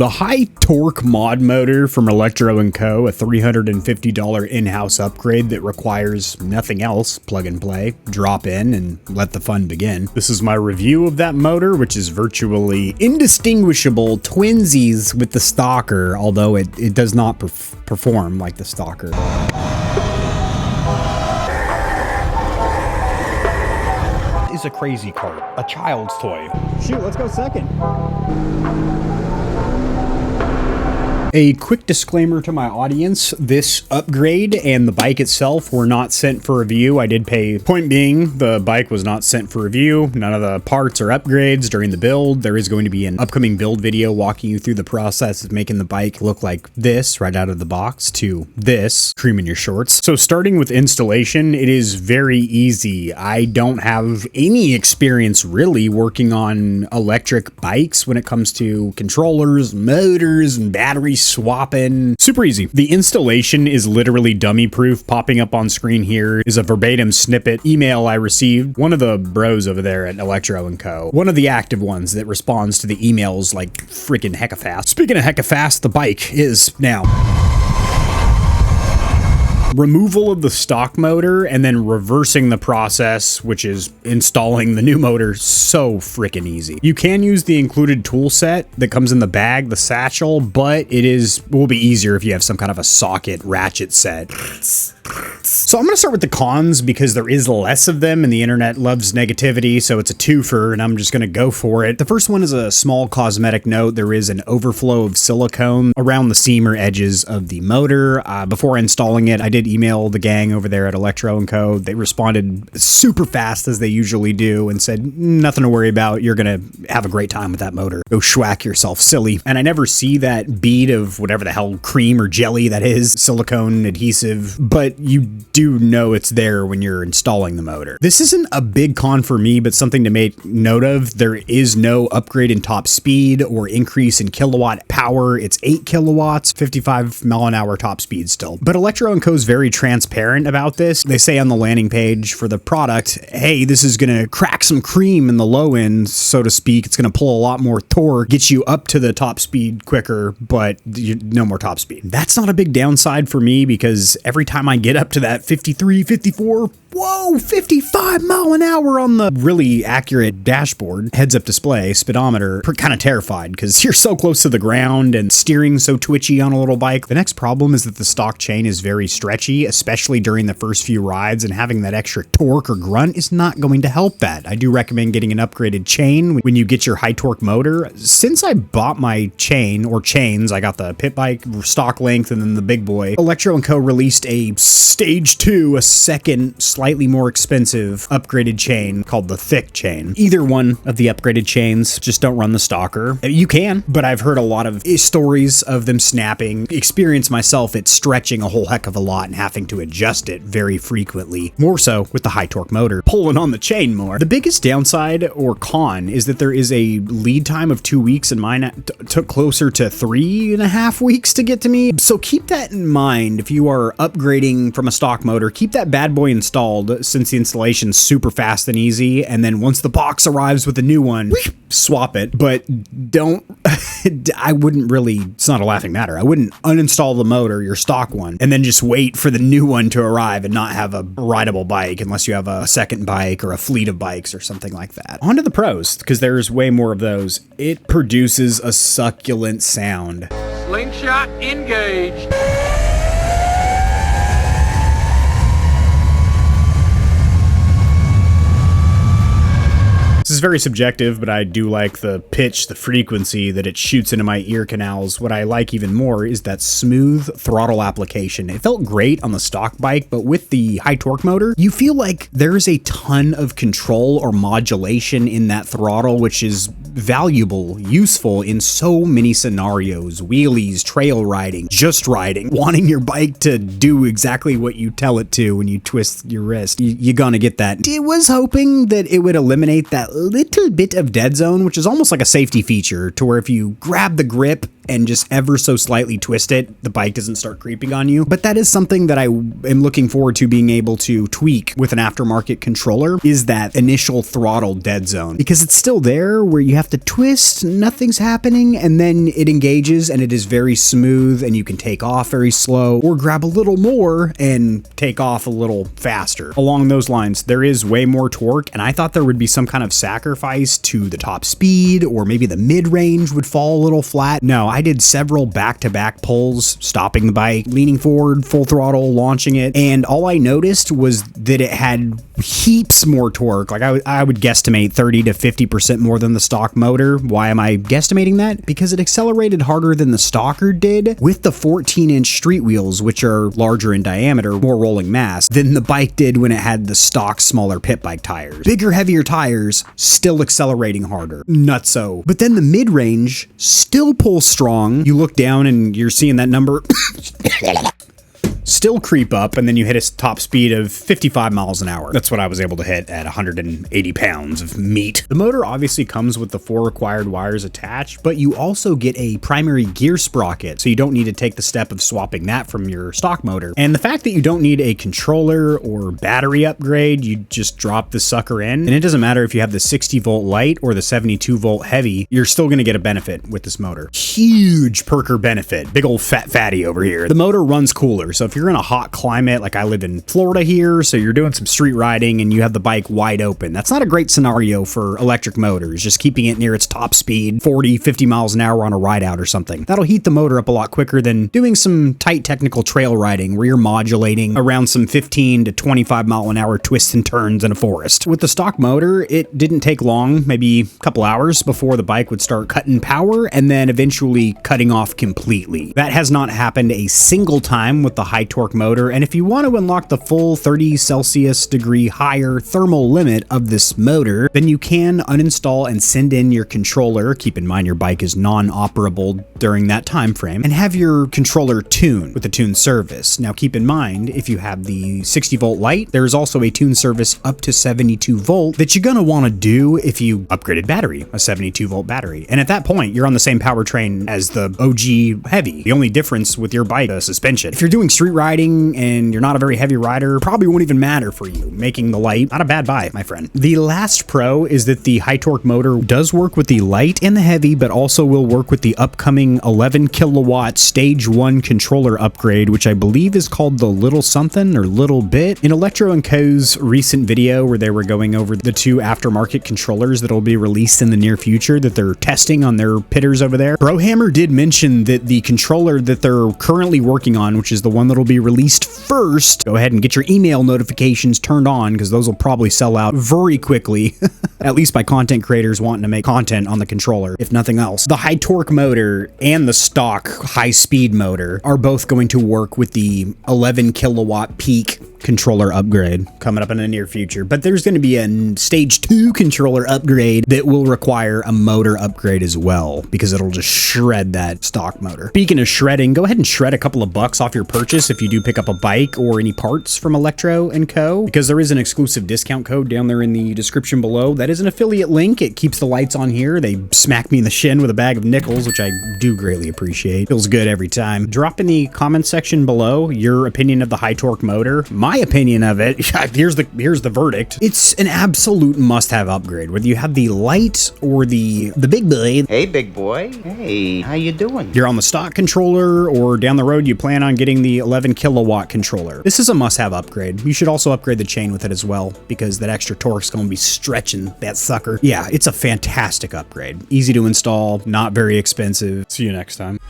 The high torque mod motor from Electro & Co., a $350 in-house upgrade that requires nothing else, plug and play, drop in, and let the fun begin. This is my review of that motor, which is virtually indistinguishable twinsies with the Stalker, although it does not perform like the Stalker. Is a crazy cart, a child's toy. Shoot, let's go second. A quick disclaimer to my audience, this upgrade and the bike itself were not sent for review. I did pay. Point being, the bike was not sent for review. None of the parts or upgrades during the build. There is going to be an upcoming build video walking you through the process of making the bike look like this right out of the box to this, cream in your shorts. So starting with installation, it is very easy. I don't have any experience really working on electric bikes when it comes to controllers, motors, and batteries. Swapping. Super easy. The installation is literally dummy proof. Popping up on screen here is a verbatim snippet email I received. One of the bros over there at Electro & Co. One of the active ones that responds to the emails like freaking hecka fast. Speaking of hecka fast, the bike is now. Removal of the stock motor and then reversing the process, which is installing the new motor, so freaking easy. You can use the included tool set that comes in the bag, the satchel, but will be easier if you have some kind of a socket ratchet set. So I'm going to start with the cons because there is less of them and the internet loves negativity, so it's a twofer and I'm just going to go for it. The first one is a small cosmetic note. There is an overflow of silicone around the seam or edges of the motor. Before installing it, I did email the gang over there at Electro & Co. They responded super fast as they usually do and said, nothing to worry about. You're going to have a great time with that motor. Go schwack yourself silly. And I never see that bead of whatever the hell cream or jelly that is, silicone adhesive, but you do know it's there when you're installing the motor. This isn't a big con for me, but something to make note of. There is no upgrade in top speed or increase in kilowatt power. It's 8 kilowatts, 55 mile an hour top speed still. But Electro & Co. is very transparent about this. They say on the landing page for the product, hey, this is going to crack some cream in the low end, so to speak. It's going to pull a lot more torque, get you up to the top speed quicker, but no more top speed. That's not a big downside for me because every time I get up to that 53, 54, whoa, 55 mile an hour on the really accurate dashboard, heads-up display, speedometer, kind of terrified because you're so close to the ground and steering so twitchy on a little bike. The next problem is that the stock chain is very stretchy, especially during the first few rides, and having that extra torque or grunt is not going to help that. I do recommend getting an upgraded chain when you get your high torque motor. Since I bought my chain, or chains, I got the pit bike stock length and then the big boy, Electro & Co. released a Stage 2, a second, slightly more expensive upgraded chain called the thick chain. Either one of the upgraded chains, just don't run the Stalker. You can, but I've heard a lot of stories of them snapping. Experience myself, it's stretching a whole heck of a lot and having to adjust it very frequently. More so with the high torque motor, pulling on the chain more. The biggest downside or con is that there is a lead time of 2 weeks and mine took closer to 3.5 weeks to get to me. So keep that in mind if you are upgrading from a stock motor. Keep that bad boy installed since the installation's super fast and easy, and then once the box arrives with a new one, swap it. But don't I wouldn't really, it's not a laughing matter, I wouldn't uninstall the motor, your stock one, and then just wait for the new one to arrive and not have a rideable bike unless you have a second bike or a fleet of bikes or something like that. On to the pros, because there's way more of those. It produces a succulent sound. Slingshot engaged. This is very subjective, but I do like the pitch, the frequency that it shoots into my ear canals. What I like even more is that smooth throttle application. It felt great on the stock bike, but with the high torque motor, you feel like there's a ton of control or modulation in that throttle, which is valuable, useful in so many scenarios. Wheelies, trail riding, just riding, wanting your bike to do exactly what you tell it to when you twist your wrist. You're gonna get that. I was hoping that it would eliminate that little bit of dead zone, which is almost like a safety feature, to where if you grab the grip and just ever so slightly twist it, the bike doesn't start creeping on you. But that is something that I am looking forward to being able to tweak with an aftermarket controller, is that initial throttle dead zone, because it's still there where you have to twist, nothing's happening, and then it engages and it is very smooth and you can take off very slow or grab a little more and take off a little faster. Along those lines, there is way more torque, and I thought there would be some kind of sacrifice to the top speed, or maybe the mid-range would fall a little flat. No, I did several back-to-back pulls, stopping the bike, leaning forward, full throttle, launching it, and all I noticed was that it had heaps more torque. Like I would guesstimate 30 to 50% more than the stock motor. Why am I guesstimating that? Because it accelerated harder than the Stalker did with the 14-inch street wheels, which are larger in diameter, more rolling mass, than the bike did when it had the stock smaller pit bike tires. Bigger, heavier tires, still accelerating harder. Nutso. But then the mid-range still pulls strong. You look down and you're seeing that number still creep up, and then you hit a top speed of 55 miles an hour. That's what I was able to hit at 180 pounds of meat. The motor obviously comes with the 4 required wires attached, but you also get a primary gear sprocket, so you don't need to take the step of swapping that from your stock motor. And the fact that you don't need a controller or battery upgrade, you just drop the sucker in, and it doesn't matter if you have the 60 volt light or the 72 volt heavy, you're still going to get a benefit with this motor. Huge perker benefit. Big old fat fatty over here. The motor runs cooler, so if you're in a hot climate, like I live in Florida here, so you're doing some street riding and you have the bike wide open, that's not a great scenario for electric motors, just keeping it near its top speed, 40, 50 miles an hour on a ride out or something. That'll heat the motor up a lot quicker than doing some tight technical trail riding where you're modulating around some 15 to 25 mile an hour twists and turns in a forest. With the stock motor, it didn't take long, maybe a couple hours, before the bike would start cutting power and then eventually cutting off completely. That has not happened a single time with the high torque motor, and if you want to unlock the full 30 Celsius degree higher thermal limit of this motor, then you can uninstall and send in your controller. Keep in mind your bike is non-operable during that time frame, and have your controller tuned with the tune service. Now keep in mind, if you have the 60 volt light, there's also a tune service up to 72 volt that you're gonna want to do if you upgraded battery, a 72 volt battery. And at that point, you're on the same powertrain as the OG heavy. The only difference with your bike, the suspension. If you're doing street riding and you're not a very heavy rider, probably won't even matter for you. Making the light, not a bad buy, my friend. The last pro is that the high torque motor does work with the light and the heavy, but also will work with the upcoming 11 kilowatt stage 1 controller upgrade, which I believe is called the Little Something or Little Bit. In Electro & Co.'s recent video where they were going over the 2 aftermarket controllers that'll be released in the near future that they're testing on their pitters over there, Brohammer did mention that the controller that they're currently working on, which is the one that'll be released first, go ahead and get your email notifications turned on, because those will probably sell out very quickly, at least by content creators wanting to make content on the controller, if nothing else. The high torque motor and the stock high speed motor are both going to work with the 11 kilowatt peak controller upgrade coming up in the near future, but there's going to be a stage 2 controller upgrade that will require a motor upgrade as well, because it'll just shred that stock motor. Speaking of shredding, go ahead and shred a couple of bucks off your purchase if you do pick up a bike or any parts from Electro & Co., because there is an exclusive discount code down there in the description below. That is an affiliate link. It keeps the lights on here. They smack me in the shin with a bag of nickels, which I do greatly appreciate. Feels good every time. Drop in the comment section below your opinion of the high torque motor. My opinion of it, here's the verdict. It's an absolute must-have upgrade, whether you have the light or the big boy. Hey, big boy. Hey, how you doing? You're on the stock controller, or down the road you plan on getting the 11 kilowatt controller. This is a must-have upgrade. You should also upgrade the chain with it as well, because that extra torque's going to be stretching that sucker. Yeah, it's a fantastic upgrade. Easy to install, not very expensive. See you next time.